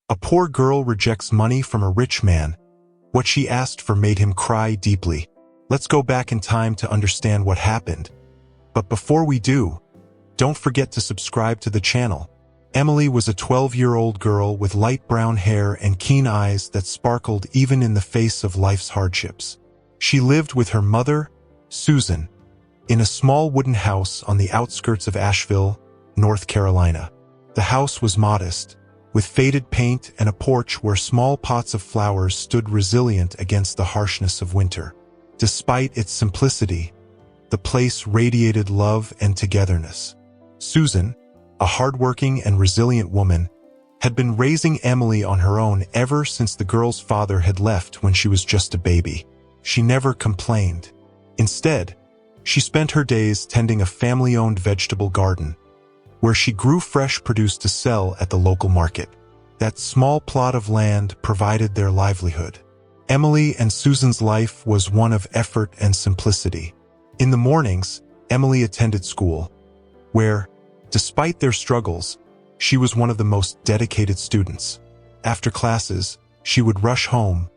A poor girl rejects money from a rich man. What she asked for made him cry deeply. Let's go back in time to understand what happened. But before we do, don't forget to subscribe to the channel. Emily was a 12-year-old girl with light brown hair and keen eyes that sparkled even in the face of life's hardships. She lived with her mother, Susan, in a small wooden house on the outskirts of Asheville, North Carolina. The house was modest, with faded paint and a porch where small pots of flowers stood resilient against the harshness of winter. Despite its simplicity, the place radiated love and togetherness. Susan, a hardworking and resilient woman, had been raising Emily on her own ever since the girl's father had left when she was just a baby. She never complained. Instead, she spent her days tending a family-owned vegetable garden, where she grew fresh produce to sell at the local market. That small plot of land provided their livelihood. Emily and Susan's life was one of effort and simplicity. In the mornings, Emily attended school, where, despite their struggles, she was one of the most dedicated students. After classes, she would rush home,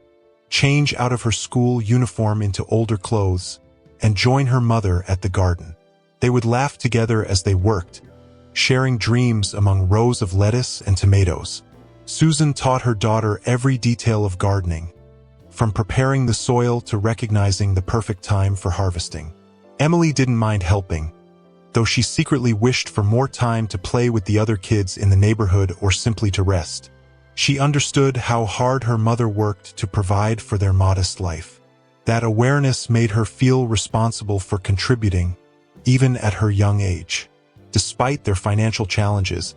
change out of her school uniform into older clothes, and join her mother at the garden. They would laugh together as they worked, sharing dreams among rows of lettuce and tomatoes. Susan taught her daughter every detail of gardening, from preparing the soil to recognizing the perfect time for harvesting. Emily didn't mind helping, though she secretly wished for more time to play with the other kids in the neighborhood or simply to rest. She understood how hard her mother worked to provide for their modest life. That awareness made her feel responsible for contributing, even at her young age. Despite their financial challenges,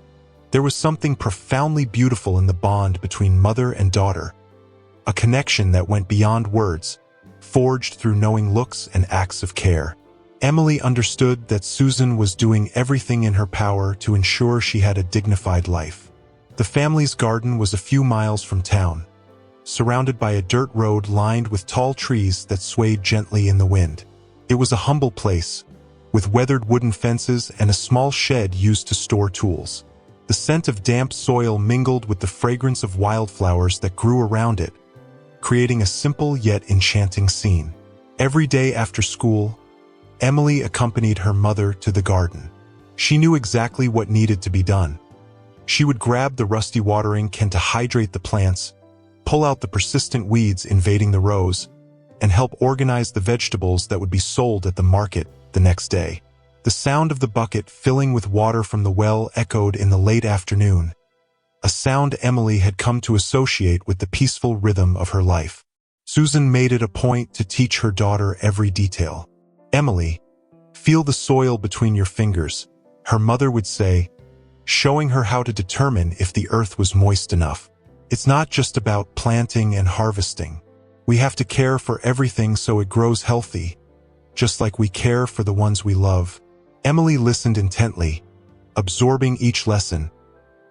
there was something profoundly beautiful in the bond between mother and daughter, a connection that went beyond words, forged through knowing looks and acts of care. Emily understood that Susan was doing everything in her power to ensure she had a dignified life. The family's garden was a few miles from town, surrounded by a dirt road lined with tall trees that swayed gently in the wind. It was a humble place, with weathered wooden fences and a small shed used to store tools. The scent of damp soil mingled with the fragrance of wildflowers that grew around it, creating a simple yet enchanting scene. Every day after school, Emily accompanied her mother to the garden. She knew exactly what needed to be done. She would grab the rusty watering can to hydrate the plants, pull out the persistent weeds invading the rows, and help organize the vegetables that would be sold at the market the next day. The sound of the bucket filling with water from the well echoed in the late afternoon, a sound Emily had come to associate with the peaceful rhythm of her life. Susan made it a point to teach her daughter every detail. "Emily, feel the soil between your fingers," her mother would say, showing her how to determine if the earth was moist enough. "It's not just about planting and harvesting. We have to care for everything so it grows healthy, just like we care for the ones we love." Emily listened intently, absorbing each lesson,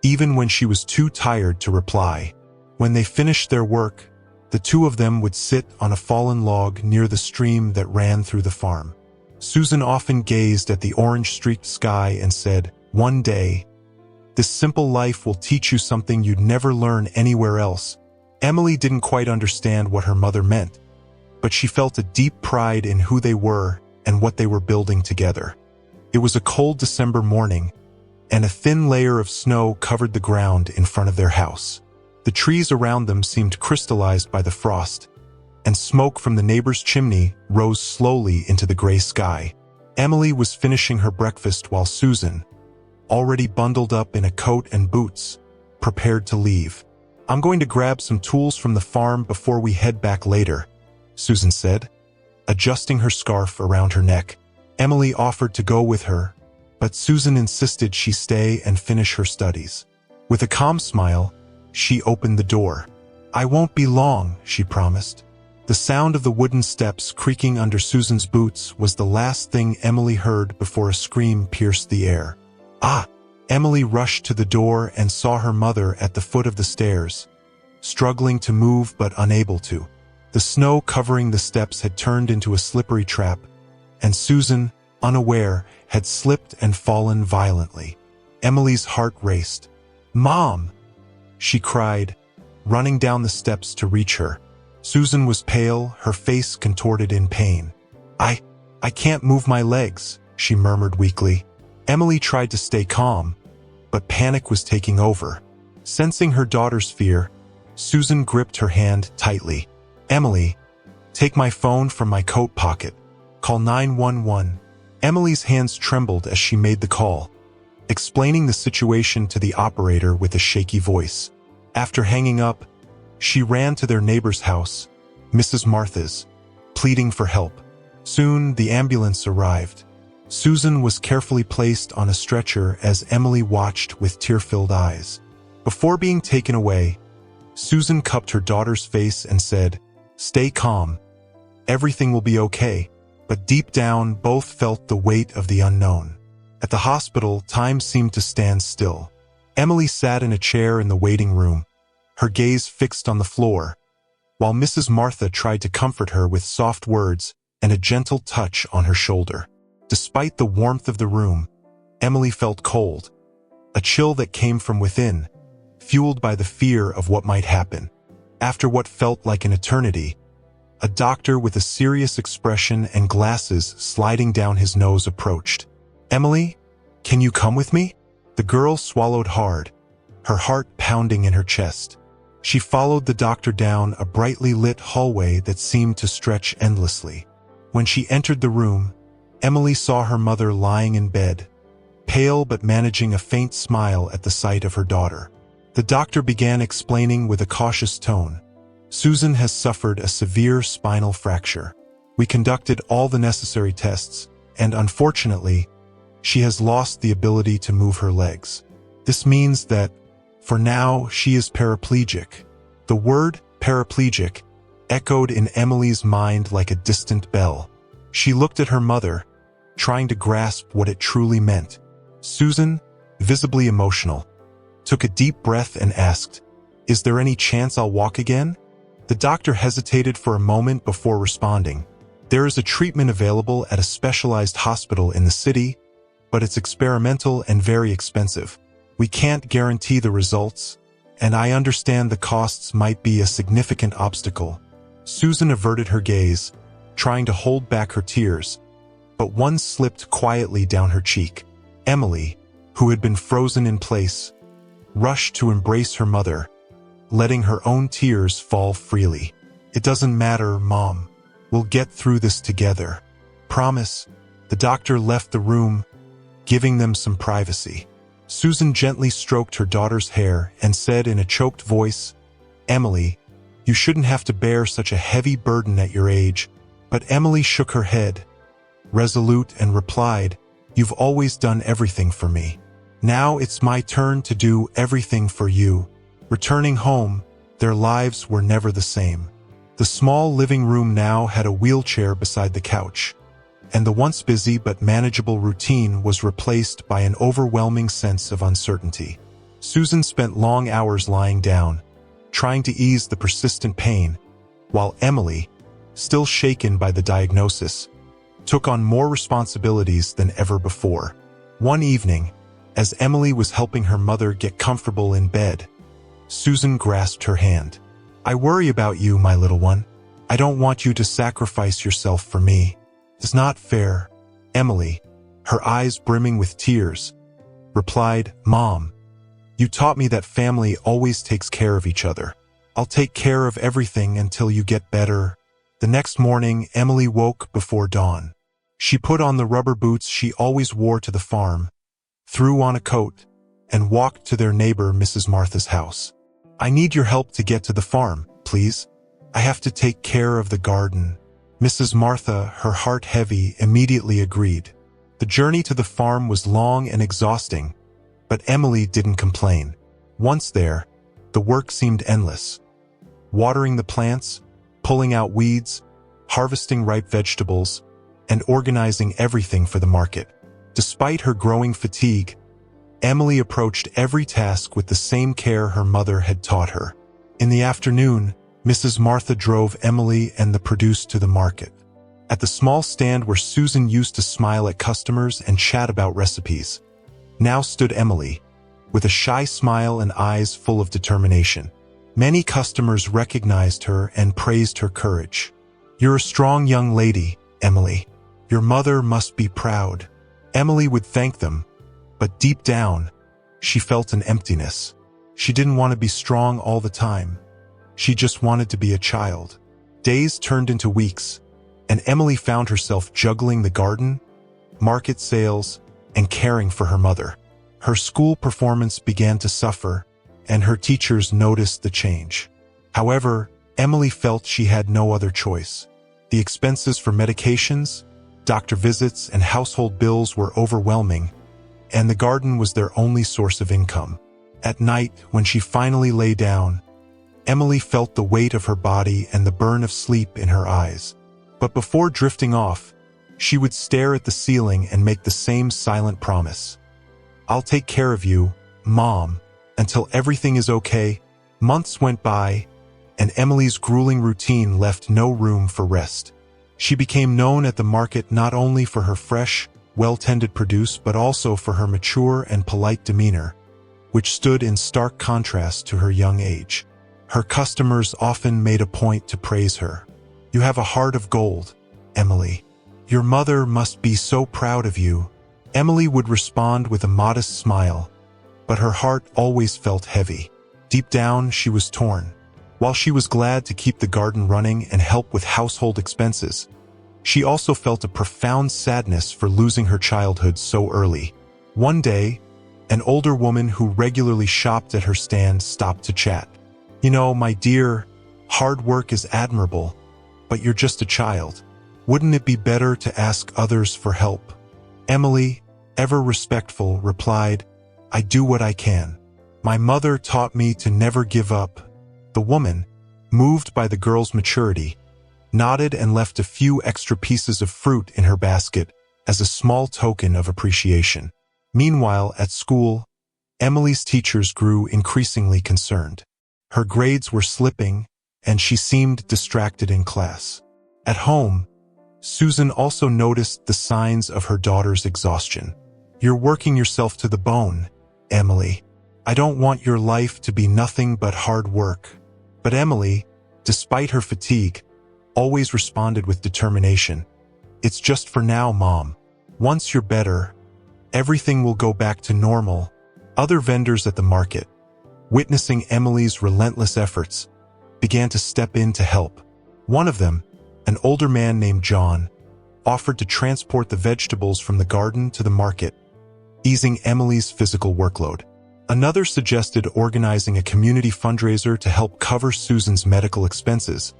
even when she was too tired to reply. When they finished their work, the two of them would sit on a fallen log near the stream that ran through the farm. Susan often gazed at the orange-streaked sky and said, "One day, this simple life will teach you something you'd never learn anywhere else." Emily didn't quite understand what her mother meant, but she felt a deep pride in who they were and what they were building together. It was a cold December morning, and a thin layer of snow covered the ground in front of their house. The trees around them seemed crystallized by the frost, and smoke from the neighbor's chimney rose slowly into the gray sky. Emily was finishing her breakfast while Susan, already bundled up in a coat and boots, prepared to leave. "I'm going to grab some tools from the farm before we head back later," Susan said, adjusting her scarf around her neck. Emily offered to go with her, but Susan insisted she stay and finish her studies. With a calm smile, she opened the door. "I won't be long," she promised. The sound of the wooden steps creaking under Susan's boots was the last thing Emily heard before a scream pierced the air. "Ah!" Emily rushed to the door and saw her mother at the foot of the stairs, struggling to move but unable to. The snow covering the steps had turned into a slippery trap, and Susan, unaware, had slipped and fallen violently. Emily's heart raced. "Mom!" she cried, running down the steps to reach her. Susan was pale, her face contorted in pain. I can't move my legs," she murmured weakly. Emily tried to stay calm, but panic was taking over. Sensing her daughter's fear, Susan gripped her hand tightly. "Emily, take my phone from my coat pocket. Call 911. Emily's hands trembled as she made the call, explaining the situation to the operator with a shaky voice. After hanging up, she ran to their neighbor's house, Mrs. Martha's, pleading for help. Soon, the ambulance arrived. Susan was carefully placed on a stretcher as Emily watched with tear-filled eyes. Before being taken away, Susan cupped her daughter's face and said, "Stay calm. Everything will be okay." But deep down, both felt the weight of the unknown. At the hospital, time seemed to stand still. Emily sat in a chair in the waiting room, her gaze fixed on the floor, while Mrs. Martha tried to comfort her with soft words and a gentle touch on her shoulder. Despite the warmth of the room, Emily felt cold, a chill that came from within, fueled by the fear of what might happen. After what felt like an eternity, a doctor with a serious expression and glasses sliding down his nose approached. "Emily, can you come with me?" The girl swallowed hard, her heart pounding in her chest. She followed the doctor down a brightly lit hallway that seemed to stretch endlessly. When she entered the room, Emily saw her mother lying in bed, pale but managing a faint smile at the sight of her daughter. The doctor began explaining with a cautious tone, "Susan has suffered a severe spinal fracture. We conducted all the necessary tests, and unfortunately, she has lost the ability to move her legs. This means that, for now, she is paraplegic." The word paraplegic echoed in Emily's mind like a distant bell. She looked at her mother, trying to grasp what it truly meant. Susan, visibly emotional, took a deep breath and asked, "Is there any chance I'll walk again?" The doctor hesitated for a moment before responding. "There is a treatment available at a specialized hospital in the city, but it's experimental and very expensive. We can't guarantee the results, and I understand the costs might be a significant obstacle." Susan averted her gaze, trying to hold back her tears, but one slipped quietly down her cheek. Emily, who had been frozen in place, rushed to embrace her mother, letting her own tears fall freely. "It doesn't matter, Mom. We'll get through this together. Promise." The doctor left the room, giving them some privacy. Susan gently stroked her daughter's hair and said in a choked voice, "Emily, you shouldn't have to bear such a heavy burden at your age." But Emily shook her head, resolute, and replied, "You've always done everything for me. Now it's my turn to do everything for you." Returning home, their lives were never the same. The small living room now had a wheelchair beside the couch, and the once busy but manageable routine was replaced by an overwhelming sense of uncertainty. Susan spent long hours lying down, trying to ease the persistent pain, while Emily, still shaken by the diagnosis, took on more responsibilities than ever before. One evening, as Emily was helping her mother get comfortable in bed, Susan grasped her hand. "I worry about you, my little one. I don't want you to sacrifice yourself for me. It's not fair." Emily, her eyes brimming with tears, replied, "Mom, you taught me that family always takes care of each other. I'll take care of everything until you get better." The next morning, Emily woke before dawn. She put on the rubber boots she always wore to the farm, threw on a coat, and walked to their neighbor Mrs. Martha's house. "I need your help to get to the farm, please. I have to take care of the garden." Mrs. Martha, her heart heavy, immediately agreed. The journey to the farm was long and exhausting, but Emily didn't complain. Once there, the work seemed endless. Watering the plants, pulling out weeds, harvesting ripe vegetables, and organizing everything for the market. Despite her growing fatigue, Emily approached every task with the same care her mother had taught her. In the afternoon, Mrs. Martha drove Emily and the produce to the market. At the small stand where Susan used to smile at customers and chat about recipes, now stood Emily, with a shy smile and eyes full of determination. Many customers recognized her and praised her courage. "You're a strong young lady, Emily. Your mother must be proud." Emily would thank them, but deep down, she felt an emptiness. She didn't want to be strong all the time. She just wanted to be a child. Days turned into weeks, and Emily found herself juggling the garden, market sales, and caring for her mother. Her school performance began to suffer, and her teachers noticed the change. However, Emily felt she had no other choice. The expenses for medications, doctor visits, and household bills were overwhelming, and the garden was their only source of income. At night, when she finally lay down, Emily felt the weight of her body and the burn of sleep in her eyes. But before drifting off, she would stare at the ceiling and make the same silent promise. "I'll take care of you, Mom, until everything is okay." Months went by, and Emily's grueling routine left no room for rest. She became known at the market not only for her fresh, well-tended produce but also for her mature and polite demeanor, which stood in stark contrast to her young age. Her customers often made a point to praise her. "You have a heart of gold, Emily. Your mother must be so proud of you." Emily would respond with a modest smile, but her heart always felt heavy. Deep down, she was torn. While she was glad to keep the garden running and help with household expenses, she also felt a profound sadness for losing her childhood so early. One day, an older woman who regularly shopped at her stand stopped to chat. "You know, my dear, hard work is admirable, but you're just a child. Wouldn't it be better to ask others for help?" Emily, ever respectful, replied, "I do what I can. My mother taught me to never give up." The woman, moved by the girl's maturity, nodded and left a few extra pieces of fruit in her basket as a small token of appreciation. Meanwhile, at school, Emily's teachers grew increasingly concerned. Her grades were slipping, and she seemed distracted in class. At home, Susan also noticed the signs of her daughter's exhaustion. "You're working yourself to the bone, Emily. I don't want your life to be nothing but hard work." But Emily, despite her fatigue, always responded with determination. "It's just for now, Mom. Once you're better, everything will go back to normal." Other vendors at the market, witnessing Emily's relentless efforts, began to step in to help. One of them, an older man named John, offered to transport the vegetables from the garden to the market, easing Emily's physical workload. Another suggested organizing a community fundraiser to help cover Susan's medical expenses,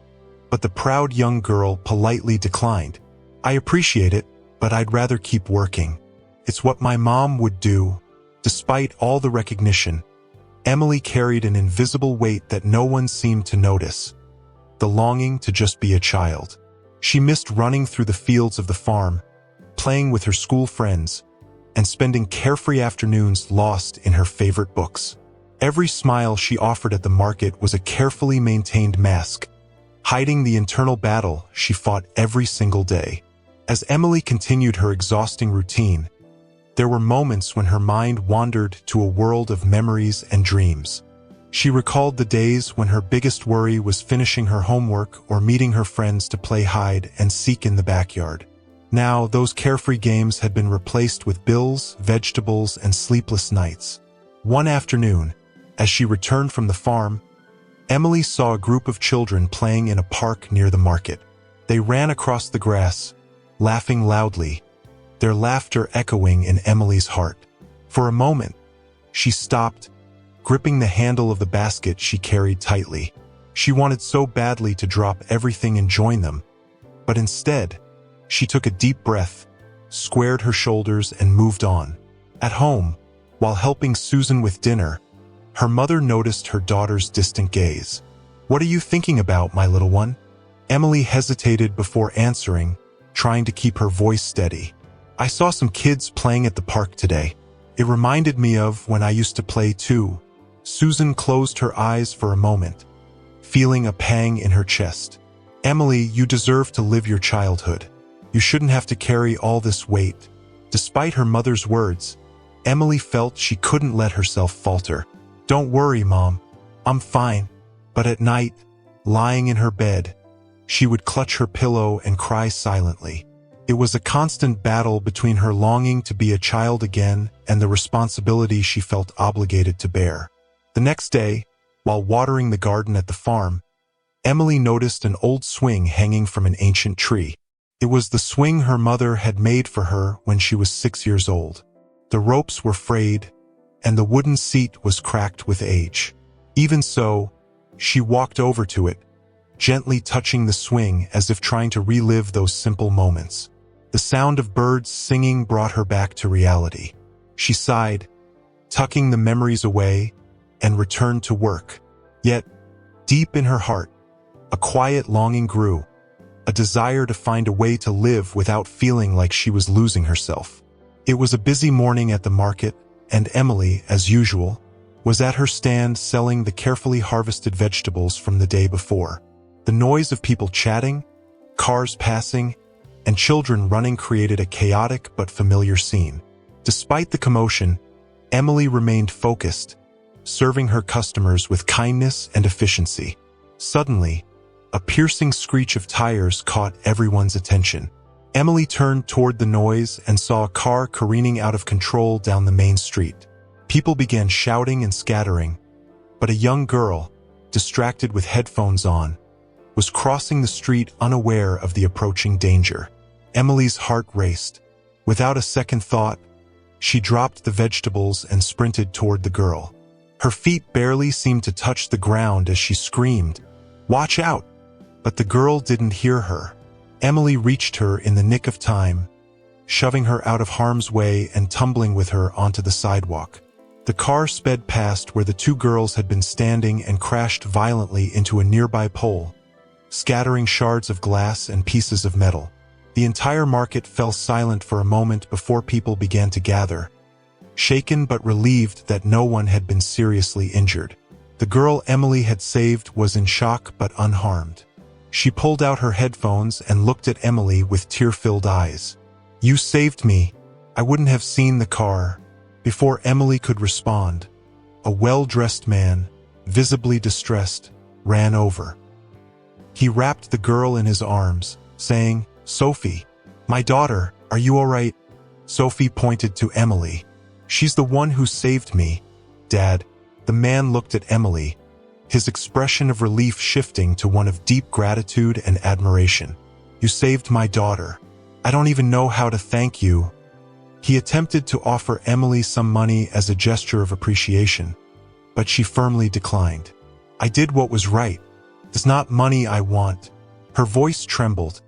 but the proud young girl politely declined. "I appreciate it, but I'd rather keep working. It's what my mom would do." Despite all the recognition, Emily carried an invisible weight that no one seemed to notice: the longing to just be a child. She missed running through the fields of the farm, playing with her school friends, and spending carefree afternoons lost in her favorite books. Every smile she offered at the market was a carefully maintained mask, hiding the internal battle she fought every single day. As Emily continued her exhausting routine, there were moments when her mind wandered to a world of memories and dreams. She recalled the days when her biggest worry was finishing her homework or meeting her friends to play hide and seek in the backyard. Now, those carefree games had been replaced with bills, vegetables, and sleepless nights. One afternoon, as she returned from the farm, Emily saw a group of children playing in a park near the market. They ran across the grass, laughing loudly, their laughter echoing in Emily's heart. For a moment, she stopped, gripping the handle of the basket she carried tightly. She wanted so badly to drop everything and join them, but instead, she took a deep breath, squared her shoulders, and moved on. At home, while helping Susan with dinner, her mother noticed her daughter's distant gaze. "What are you thinking about, my little one?" Emily hesitated before answering, trying to keep her voice steady. "I saw some kids playing at the park today. It reminded me of when I used to play too." Susan closed her eyes for a moment, feeling a pang in her chest. "Emily, you deserve to live your childhood. You shouldn't have to carry all this weight." Despite her mother's words, Emily felt she couldn't let herself falter. "Don't worry, Mom. I'm fine." But at night, lying in her bed, she would clutch her pillow and cry silently. It was a constant battle between her longing to be a child again and the responsibility she felt obligated to bear. The next day, while watering the garden at the farm, Emily noticed an old swing hanging from an ancient tree. It was the swing her mother had made for her when she was 6 years old. The ropes were frayed, and the wooden seat was cracked with age. Even so, she walked over to it, gently touching the swing as if trying to relive those simple moments. The sound of birds singing brought her back to reality. She sighed, tucking the memories away, and returned to work. Yet, deep in her heart, a quiet longing grew, a desire to find a way to live without feeling like she was losing herself. It was a busy morning at the market, and Emily, as usual, was at her stand selling the carefully harvested vegetables from the day before. The noise of people chatting, cars passing, and children running created a chaotic but familiar scene. Despite the commotion, Emily remained focused, serving her customers with kindness and efficiency. Suddenly, a piercing screech of tires caught everyone's attention. Emily turned toward the noise and saw a car careening out of control down the main street. People began shouting and scattering, but a young girl, distracted with headphones on, was crossing the street unaware of the approaching danger. Emily's heart raced. Without a second thought, she dropped the vegetables and sprinted toward the girl. Her feet barely seemed to touch the ground as she screamed, "Watch out!" But the girl didn't hear her. Emily reached her in the nick of time, shoving her out of harm's way and tumbling with her onto the sidewalk. The car sped past where the two girls had been standing and crashed violently into a nearby pole, scattering shards of glass and pieces of metal. The entire market fell silent for a moment before people began to gather, shaken but relieved that no one had been seriously injured. The girl Emily had saved was in shock but unharmed. She pulled out her headphones and looked at Emily with tear-filled eyes. "You saved me. I wouldn't have seen the car." Before Emily could respond, a well-dressed man, visibly distressed, ran over. He wrapped the girl in his arms, saying, "Sophie, my daughter, are you all right?" Sophie pointed to Emily. "She's the one who saved me, Dad." The man looked at Emily, his expression of relief shifting to one of deep gratitude and admiration. "You saved my daughter. I don't even know how to thank you." He attempted to offer Emily some money as a gesture of appreciation, but she firmly declined. "I did what was right. It's not money I want." Her voice trembled,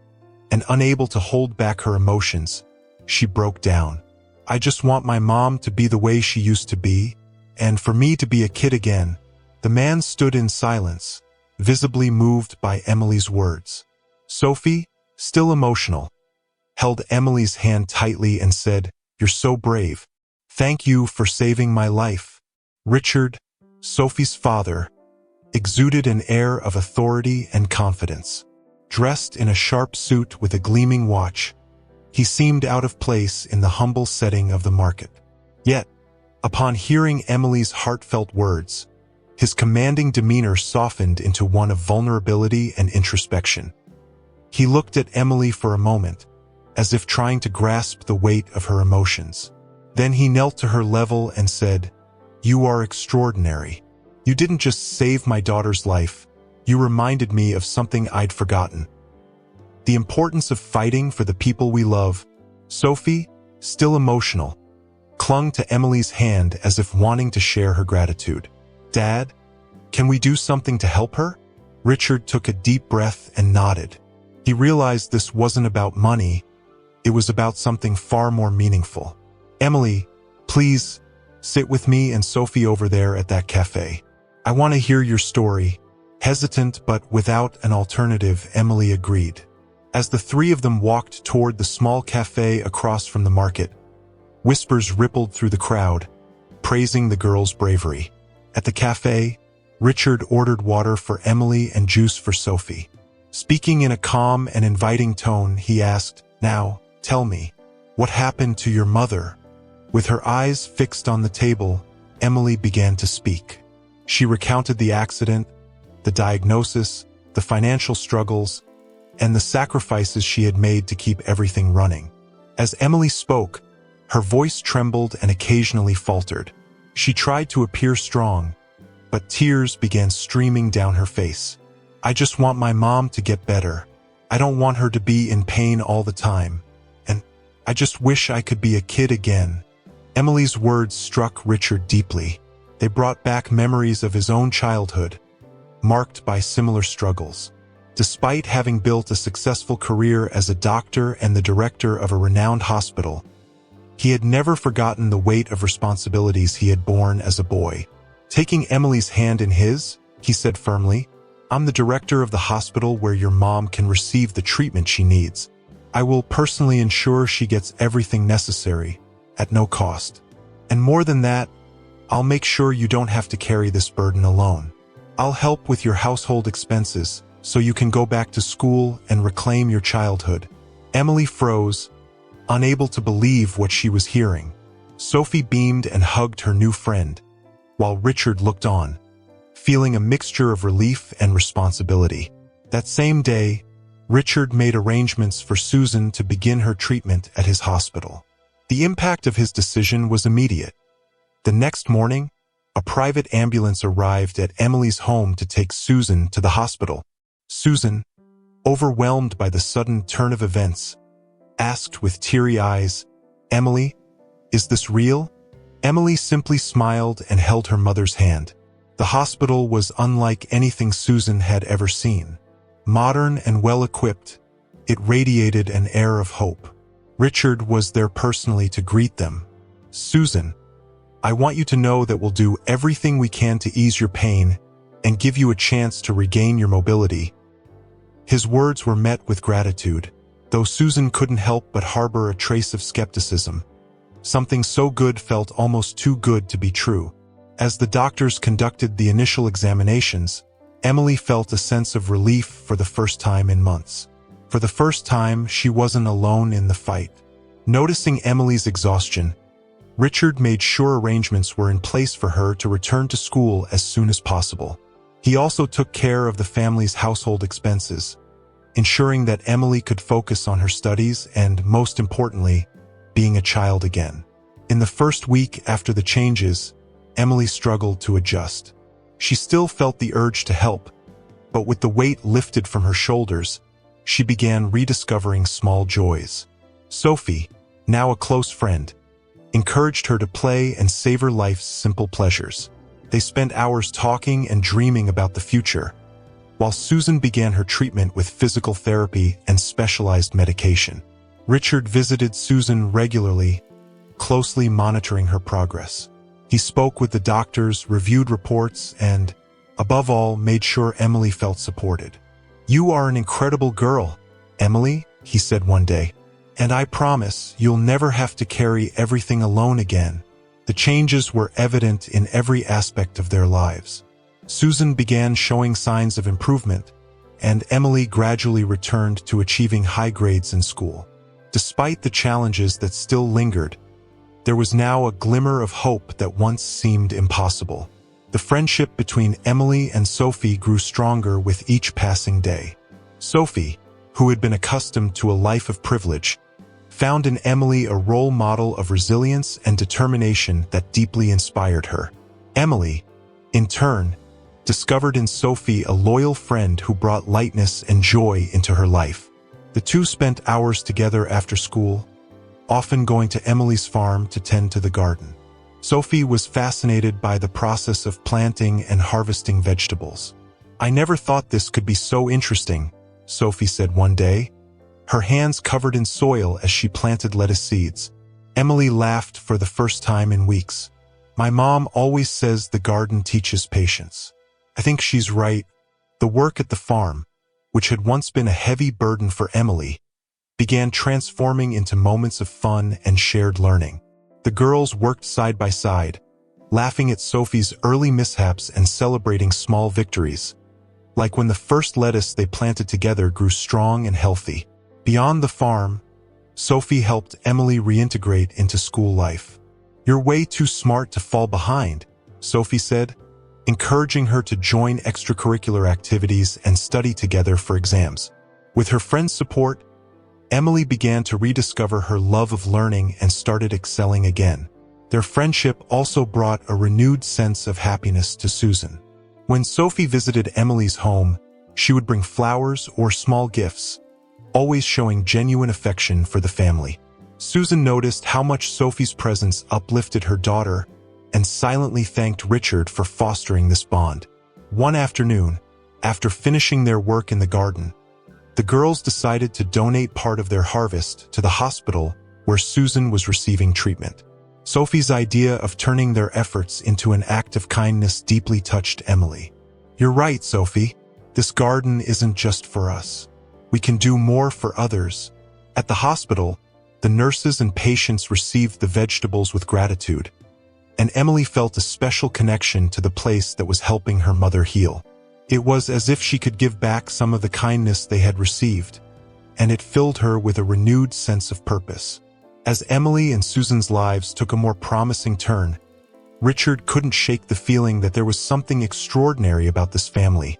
and unable to hold back her emotions, she broke down. "I just want my mom to be the way she used to be, and for me to be a kid again." The man stood in silence, visibly moved by Emily's words. Sophie, still emotional, held Emily's hand tightly and said, "You're so brave. Thank you for saving my life." Richard, Sophie's father, exuded an air of authority and confidence. Dressed in a sharp suit with a gleaming watch, he seemed out of place in the humble setting of the market. Yet, upon hearing Emily's heartfelt words, his commanding demeanor softened into one of vulnerability and introspection. He looked at Emily for a moment, as if trying to grasp the weight of her emotions. Then he knelt to her level and said, "You are extraordinary. You didn't just save my daughter's life, you reminded me of something I'd forgotten. The importance of fighting for the people we love." Sophie, still emotional, clung to Emily's hand as if wanting to share her gratitude. "Dad, can we do something to help her?" Richard took a deep breath and nodded. He realized this wasn't about money, it was about something far more meaningful. "Emily, please, sit with me and Sophie over there at that cafe. I want to hear your story." Hesitant but without an alternative, Emily agreed. As the three of them walked toward the small cafe across from the market, whispers rippled through the crowd, praising the girl's bravery. At the cafe, Richard ordered water for Emily and juice for Sophie. Speaking in a calm and inviting tone, he asked, "Now, tell me, what happened to your mother?" With her eyes fixed on the table, Emily began to speak. She recounted the accident, the diagnosis, the financial struggles, and the sacrifices she had made to keep everything running. As Emily spoke, her voice trembled and occasionally faltered. She tried to appear strong, but tears began streaming down her face. "I just want my mom to get better. I don't want her to be in pain all the time. And I just wish I could be a kid again." Emily's words struck Richard deeply. They brought back memories of his own childhood, marked by similar struggles. Despite having built a successful career as a doctor and the director of a renowned hospital, he had never forgotten the weight of responsibilities he had borne as a boy. Taking Emily's hand in his, he said firmly, "I'm the director of the hospital where your mom can receive the treatment she needs. I will personally ensure she gets everything necessary, at no cost. And more than that, I'll make sure you don't have to carry this burden alone. I'll help with your household expenses so you can go back to school and reclaim your childhood." Emily froze, unable to believe what she was hearing. Sophie beamed and hugged her new friend, while Richard looked on, feeling a mixture of relief and responsibility. That same day, Richard made arrangements for Susan to begin her treatment at his hospital. The impact of his decision was immediate. The next morning, a private ambulance arrived at Emily's home to take Susan to the hospital. Susan, overwhelmed by the sudden turn of events, asked with teary eyes, "Emily, is this real?" Emily simply smiled and held her mother's hand. The hospital was unlike anything Susan had ever seen. Modern and well-equipped, it radiated an air of hope. Richard was there personally to greet them. "Susan, I want you to know that we'll do everything we can to ease your pain and give you a chance to regain your mobility." His words were met with gratitude, though Susan couldn't help but harbor a trace of skepticism. Something so good felt almost too good to be true. As the doctors conducted the initial examinations, Emily felt a sense of relief for the first time in months. For the first time, she wasn't alone in the fight. Noticing Emily's exhaustion, Richard made sure arrangements were in place for her to return to school as soon as possible. He also took care of the family's household expenses, ensuring that Emily could focus on her studies and, most importantly, being a child again. In the first week after the changes, Emily struggled to adjust. She still felt the urge to help, but with the weight lifted from her shoulders, she began rediscovering small joys. Sophie, now a close friend, encouraged her to play and savor life's simple pleasures. They spent hours talking and dreaming about the future, while Susan began her treatment with physical therapy and specialized medication. Richard visited Susan regularly, closely monitoring her progress. He spoke with the doctors, reviewed reports, and, above all, made sure Emily felt supported. "You are an incredible girl, Emily," he said one day, "and I promise you'll never have to carry everything alone again." The changes were evident in every aspect of their lives. Susan began showing signs of improvement, and Emily gradually returned to achieving high grades in school. Despite the challenges that still lingered, there was now a glimmer of hope that once seemed impossible. The friendship between Emily and Sophie grew stronger with each passing day. Sophie, who had been accustomed to a life of privilege, found in Emily a role model of resilience and determination that deeply inspired her. Emily, in turn, discovered in Sophie a loyal friend who brought lightness and joy into her life. The two spent hours together after school, often going to Emily's farm to tend to the garden. Sophie was fascinated by the process of planting and harvesting vegetables. "I never thought this could be so interesting," Sophie said one day, her hands covered in soil as she planted lettuce seeds. Emily laughed for the first time in weeks. "My mom always says the garden teaches patience. I think she's right." The work at the farm, which had once been a heavy burden for Emily, began transforming into moments of fun and shared learning. The girls worked side by side, laughing at Sophie's early mishaps and celebrating small victories, like when the first lettuce they planted together grew strong and healthy. Beyond the farm, Sophie helped Emily reintegrate into school life. "You're way too smart to fall behind," Sophie said, encouraging her to join extracurricular activities and study together for exams. With her friends' support, Emily began to rediscover her love of learning and started excelling again. Their friendship also brought a renewed sense of happiness to Susan. When Sophie visited Emily's home, she would bring flowers or small gifts, always showing genuine affection for the family. Susan noticed how much Sophie's presence uplifted her daughter and silently thanked Richard for fostering this bond. One afternoon, after finishing their work in the garden, the girls decided to donate part of their harvest to the hospital where Susan was receiving treatment. Sophie's idea of turning their efforts into an act of kindness deeply touched Emily. "You're right, Sophie. This garden isn't just for us. We can do more for others." At the hospital, the nurses and patients received the vegetables with gratitude, and Emily felt a special connection to the place that was helping her mother heal. It was as if she could give back some of the kindness they had received, and it filled her with a renewed sense of purpose. As Emily and Susan's lives took a more promising turn, Richard couldn't shake the feeling that there was something extraordinary about this family,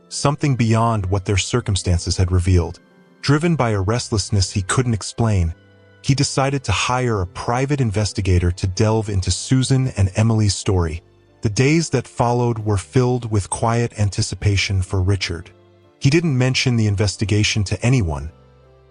something beyond what their circumstances had revealed. Driven by a restlessness he couldn't explain, he decided to hire a private investigator to delve into Susan and Emily's story. The days that followed were filled with quiet anticipation for Richard. He didn't mention the investigation to anyone,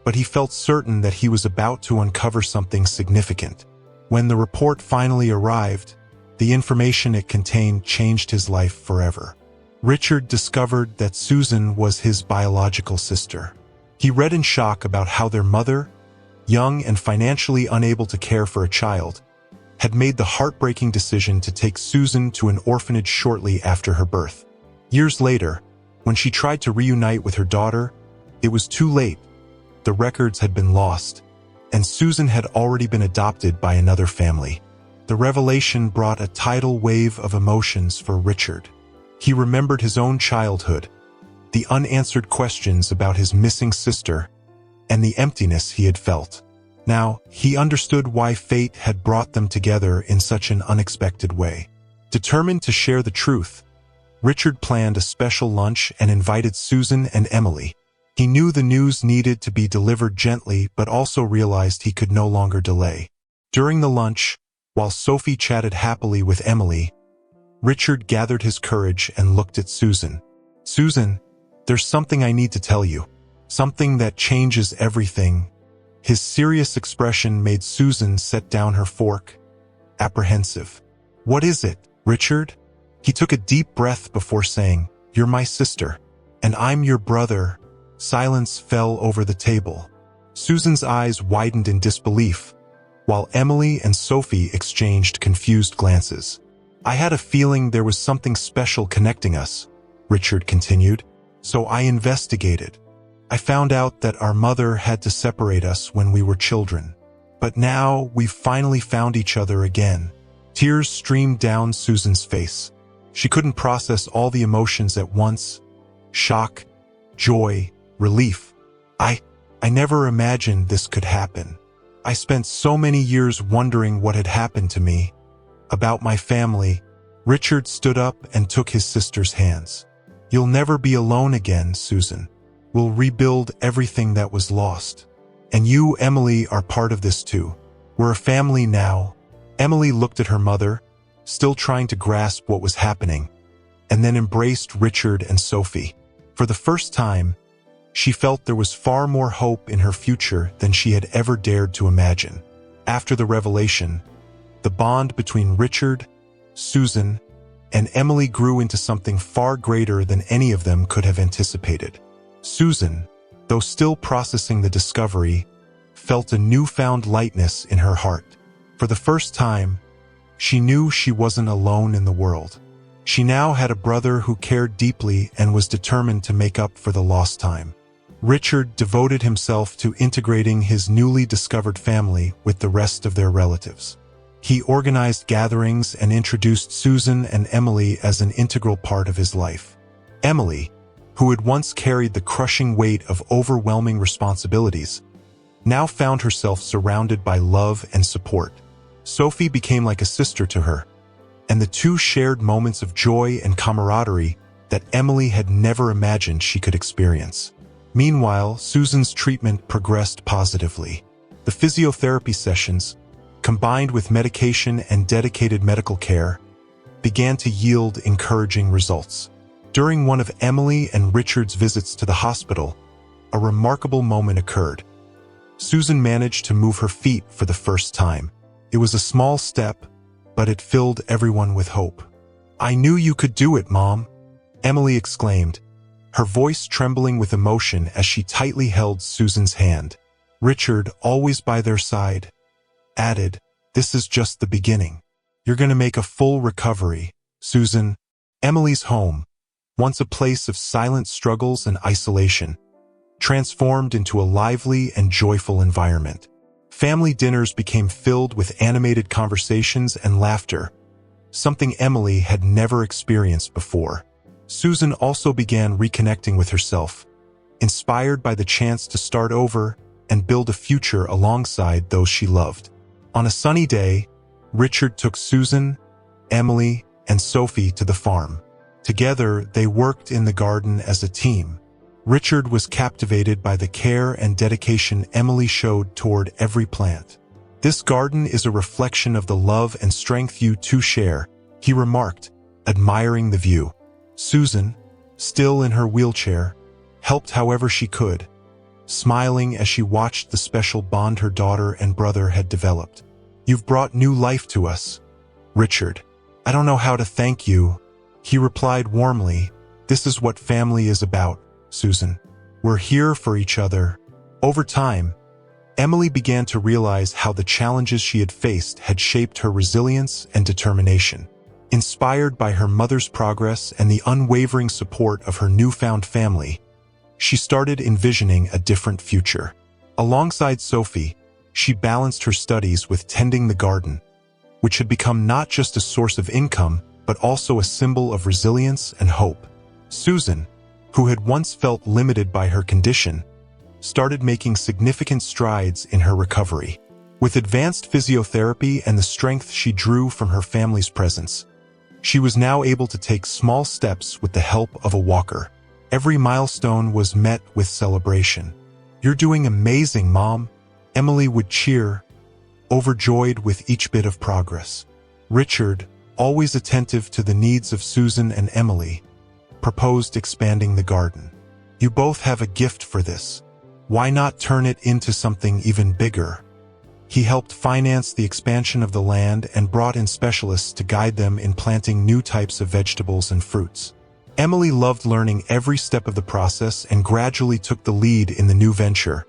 but he felt certain that he was about to uncover something significant. When the report finally arrived, the information it contained changed his life forever. Richard discovered that Susan was his biological sister. He read in shock about how their mother, young and financially unable to care for a child, had made the heartbreaking decision to take Susan to an orphanage shortly after her birth. Years later, when she tried to reunite with her daughter, it was too late. The records had been lost, and Susan had already been adopted by another family. The revelation brought a tidal wave of emotions for Richard. He remembered his own childhood, the unanswered questions about his missing sister, and the emptiness he had felt. Now, he understood why fate had brought them together in such an unexpected way. Determined to share the truth, Richard planned a special lunch and invited Susan and Emily. He knew the news needed to be delivered gently, but also realized he could no longer delay. During the lunch, while Sophie chatted happily with Emily, Richard gathered his courage and looked at Susan. "Susan, there's something I need to tell you. Something that changes everything." His serious expression made Susan set down her fork, apprehensive. "What is it, Richard?" He took a deep breath before saying, "You're my sister, and I'm your brother." Silence fell over the table. Susan's eyes widened in disbelief, while Emily and Sophie exchanged confused glances. "I had a feeling there was something special connecting us," Richard continued, "so I investigated. I found out that our mother had to separate us when we were children. But now we've finally found each other again." Tears streamed down Susan's face. She couldn't process all the emotions at once: shock, joy, relief. I never imagined this could happen. I spent so many years wondering what had happened to me, about my family." Richard stood up and took his sister's hands. "You'll never be alone again, Susan. We'll rebuild everything that was lost. And you, Emily, are part of this too. We're a family now." Emily looked at her mother, still trying to grasp what was happening, and then embraced Richard and Sophie. For the first time, she felt there was far more hope in her future than she had ever dared to imagine. After the revelation, the bond between Richard, Susan, and Emily grew into something far greater than any of them could have anticipated. Susan, though still processing the discovery, felt a newfound lightness in her heart. For the first time, she knew she wasn't alone in the world. She now had a brother who cared deeply and was determined to make up for the lost time. Richard devoted himself to integrating his newly discovered family with the rest of their relatives. He organized gatherings and introduced Susan and Emily as an integral part of his life. Emily, who had once carried the crushing weight of overwhelming responsibilities, now found herself surrounded by love and support. Sophie became like a sister to her, and the two shared moments of joy and camaraderie that Emily had never imagined she could experience. Meanwhile, Susan's treatment progressed positively. The physiotherapy sessions, combined with medication and dedicated medical care, began to yield encouraging results. During one of Emily and Richard's visits to the hospital, a remarkable moment occurred. Susan managed to move her feet for the first time. It was a small step, but it filled everyone with hope. "I knew you could do it, Mom," Emily exclaimed, her voice trembling with emotion as she tightly held Susan's hand. Richard, always by their side, added, "This is just the beginning. You're going to make a full recovery, Susan." Emily's home, once a place of silent struggles and isolation, transformed into a lively and joyful environment. Family dinners became filled with animated conversations and laughter, something Emily had never experienced before. Susan also began reconnecting with herself, inspired by the chance to start over and build a future alongside those she loved. On a sunny day, Richard took Susan, Emily, and Sophie to the farm. Together, they worked in the garden as a team. Richard was captivated by the care and dedication Emily showed toward every plant. "This garden is a reflection of the love and strength you two share," he remarked, admiring the view. Susan, still in her wheelchair, helped however she could, smiling as she watched the special bond her daughter and brother had developed. "You've brought new life to us, Richard. I don't know how to thank you," he replied warmly. "This is what family is about, Susan. We're here for each other." Over time, Emily began to realize how the challenges she had faced had shaped her resilience and determination. Inspired by her mother's progress and the unwavering support of her newfound family, she started envisioning a different future. Alongside Sophie, she balanced her studies with tending the garden, which had become not just a source of income, but also a symbol of resilience and hope. Susan, who had once felt limited by her condition, started making significant strides in her recovery. With advanced physiotherapy and the strength she drew from her family's presence, she was now able to take small steps with the help of a walker. Every milestone was met with celebration. "You're doing amazing, Mom," Emily would cheer, overjoyed with each bit of progress. Richard, always attentive to the needs of Susan and Emily, proposed expanding the garden. "You both have a gift for this. Why not turn it into something even bigger?" He helped finance the expansion of the land and brought in specialists to guide them in planting new types of vegetables and fruits. Emily loved learning every step of the process and gradually took the lead in the new venture,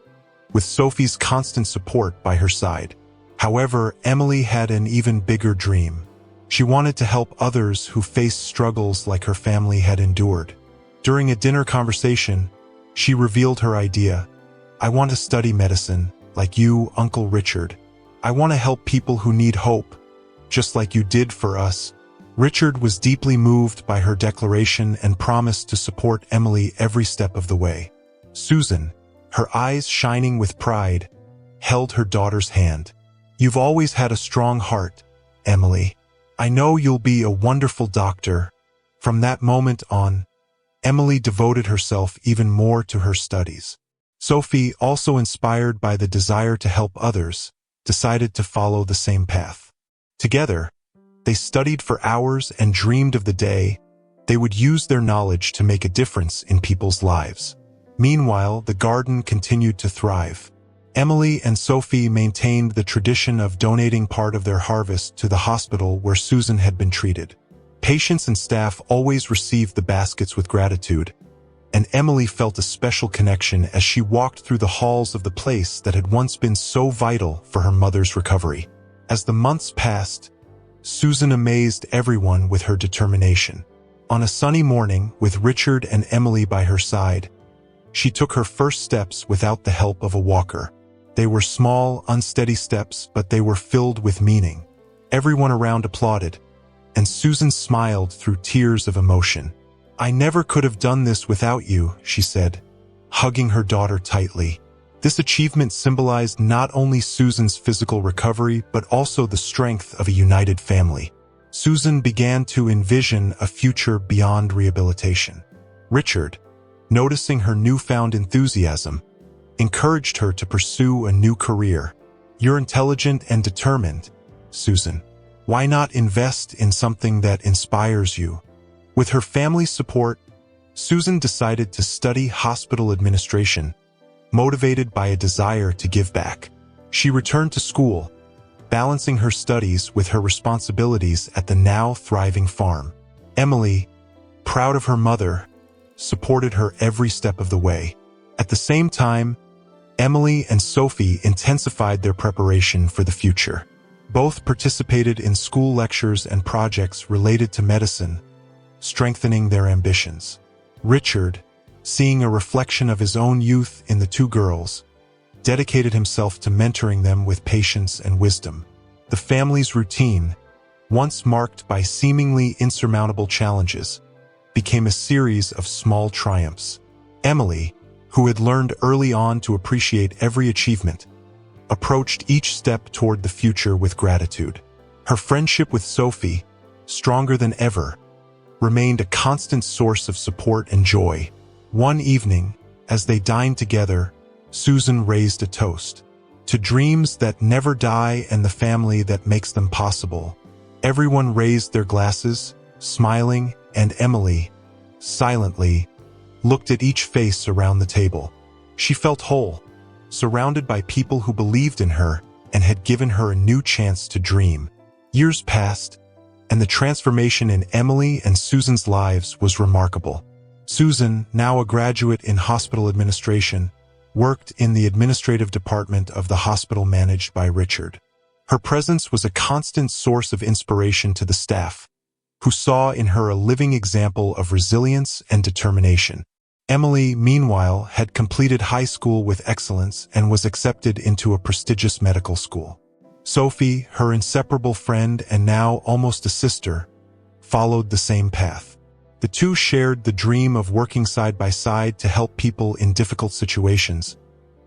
with Sophie's constant support by her side. However, Emily had an even bigger dream. She wanted to help others who faced struggles like her family had endured. During a dinner conversation, she revealed her idea. "I want to study medicine, like you, Uncle Richard. I want to help people who need hope, just like you did for us." Richard was deeply moved by her declaration and promised to support Emily every step of the way. Susan, her eyes shining with pride, held her daughter's hand. "You've always had a strong heart, Emily. I know you'll be a wonderful doctor." From that moment on, Emily devoted herself even more to her studies. Sophie, also inspired by the desire to help others, decided to follow the same path. Together, they studied for hours and dreamed of the day they would use their knowledge to make a difference in people's lives. Meanwhile, the garden continued to thrive. Emily and Sophie maintained the tradition of donating part of their harvest to the hospital where Susan had been treated. Patients and staff always received the baskets with gratitude, and Emily felt a special connection as she walked through the halls of the place that had once been so vital for her mother's recovery. As the months passed, Susan amazed everyone with her determination. On a sunny morning, with Richard and Emily by her side, she took her first steps without the help of a walker. They were small, unsteady steps, but they were filled with meaning. Everyone around applauded, and Susan smiled through tears of emotion. "I never could have done this without you," she said, hugging her daughter tightly. This achievement symbolized not only Susan's physical recovery but also the strength of a united family. Susan began to envision a future beyond rehabilitation. Richard, noticing her newfound enthusiasm, encouraged her to pursue a new career. "You're intelligent and determined, Susan. Why not invest in something that inspires you?" With her family's support, Susan decided to study hospital administration, motivated by a desire to give back. She returned to school, balancing her studies with her responsibilities at the now thriving farm. Emily, proud of her mother, supported her every step of the way. At the same time, Emily and Sophie intensified their preparation for the future. Both participated in school lectures and projects related to medicine, strengthening their ambitions. Richard, seeing a reflection of his own youth in the two girls, dedicated himself to mentoring them with patience and wisdom. The family's routine, once marked by seemingly insurmountable challenges, became a series of small triumphs. Emily, who had learned early on to appreciate every achievement, approached each step toward the future with gratitude. Her friendship with Sophie, stronger than ever, remained a constant source of support and joy. One evening, as they dined together, Susan raised a toast. "To dreams that never die and the family that makes them possible." Everyone raised their glasses, smiling, and Emily, silently, looked at each face around the table. She felt whole, surrounded by people who believed in her and had given her a new chance to dream. Years passed, and the transformation in Emily and Susan's lives was remarkable. Susan, now a graduate in hospital administration, worked in the administrative department of the hospital managed by Richard. Her presence was a constant source of inspiration to the staff, who saw in her a living example of resilience and determination. Emily, meanwhile, had completed high school with excellence and was accepted into a prestigious medical school. Sophie, her inseparable friend and now almost a sister, followed the same path. The two shared the dream of working side by side to help people in difficult situations,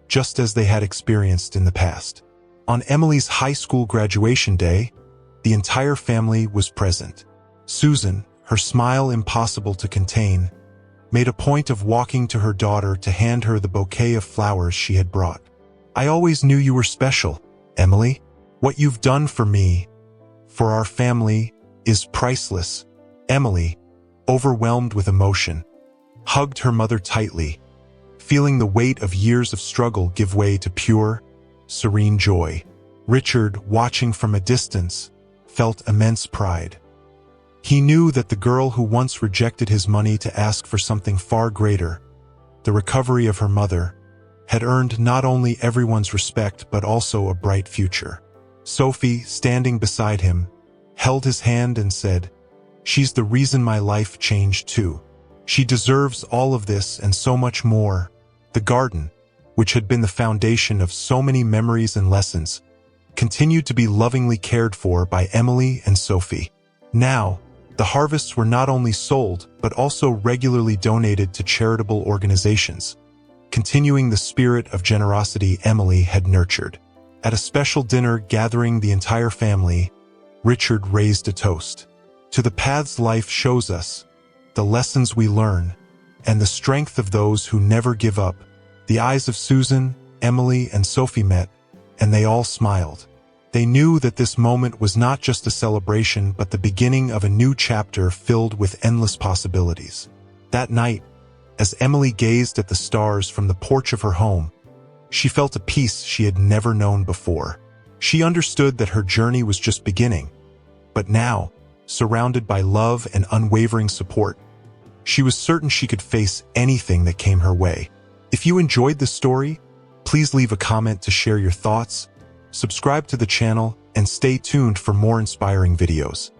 just as they had experienced in the past. On Emily's high school graduation day, the entire family was present. Susan, her smile impossible to contain, made a point of walking to her daughter to hand her the bouquet of flowers she had brought. "I always knew you were special, Emily. What you've done for me, for our family, is priceless." Emily, overwhelmed with emotion, hugged her mother tightly, feeling the weight of years of struggle give way to pure, serene joy. Richard, watching from a distance, felt immense pride. He knew that the girl who once rejected his money to ask for something far greater, the recovery of her mother, had earned not only everyone's respect but also a bright future. Sophie, standing beside him, held his hand and said, "She's the reason my life changed too. She deserves all of this and so much more." The garden, which had been the foundation of so many memories and lessons, continued to be lovingly cared for by Emily and Sophie. Now, the harvests were not only sold but also regularly donated to charitable organizations, continuing the spirit of generosity Emily had nurtured. At a special dinner gathering the entire family, Richard raised a toast. "To the paths life shows us, the lessons we learn, and the strength of those who never give up." The eyes of Susan, Emily, and Sophie met, and they all smiled. They knew that this moment was not just a celebration but the beginning of a new chapter filled with endless possibilities. That night, as Emily gazed at the stars from the porch of her home, she felt a peace she had never known before. She understood that her journey was just beginning, but now, surrounded by love and unwavering support, she was certain she could face anything that came her way. If you enjoyed this story, please leave a comment to share your thoughts, subscribe to the channel, and stay tuned for more inspiring videos.